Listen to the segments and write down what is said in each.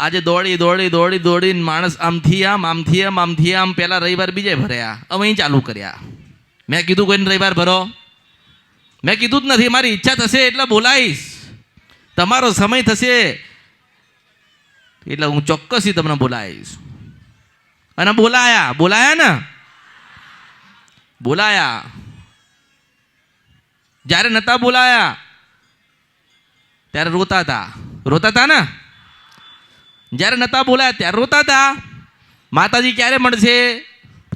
આજે દોડી દોડી દોડી દોડીને માણસ આમથી આમ આમથી આમ આમથી આમ પહેલા રવિવાર બીજે ભર્યા, હવે અહીં ચાલુ કર્યા. મેં કીધું કોઈને રવિવાર ભરો? મેં કીધું જ નથી. મારી ઈચ્છા થશે એટલે બોલાવીશ, તમારો સમય થશે એટલે હું ચોક્કસથી તમને બોલાવીશ. અને બોલાયા ને બોલાયા. જ્યારે નતા બોલાયા ત્યારે રોતા હતા ને. જ્યારે નતા બોલાયા ત્યારે રોતા હતા. માતાજી ક્યારે મળશે,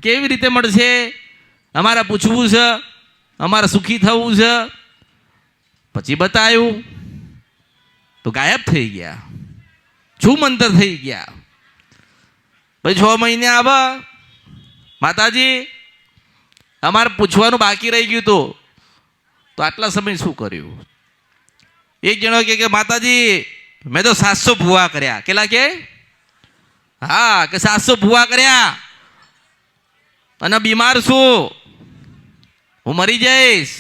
કેવી રીતે મળશે, અમારે પૂછવું છે, અમારે સુખી થવું છે. પછી બતાવ્યું તો ગાયબ થઈ ગયા, છૂમંતર થઈ ગયા. પછી 6 મહિને આવે, માતાજી અમારે પૂછવાનું બાકી રહી ગયું હતું, તો આટલા સમય શું કર્યું? એક જણો કે માતાજી મેં તો 700 ભૂવા કર્યા. કેટલા કે? હા, કે 700 ભૂવા કર્યા અને બીમાર છું, હું મરી જઈશ.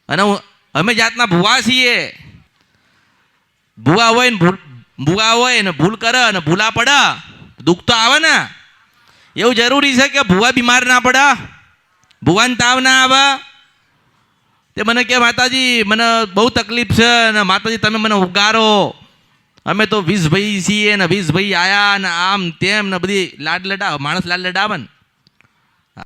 અને અમે જાતના ભૂવા છીએ. ભૂવા હોય ને ભૂલ કરે અને ભૂલા પડે, દુઃખ તો આવે ને. એવું જરૂરી છે કે ભૂવા બીમાર ના પડે, ભૂવાને તાવ ના આવે? તે મને કે માતાજી મને બહુ તકલીફ છે ને માતાજી તમે મને ઉગારો, અમે તો 20 ભાઈ છીએ ને 20 ભાઈ આયા ને આમ તેમ ને બધી લાડ લડાવ. માણસ લાડ લડાવે ને,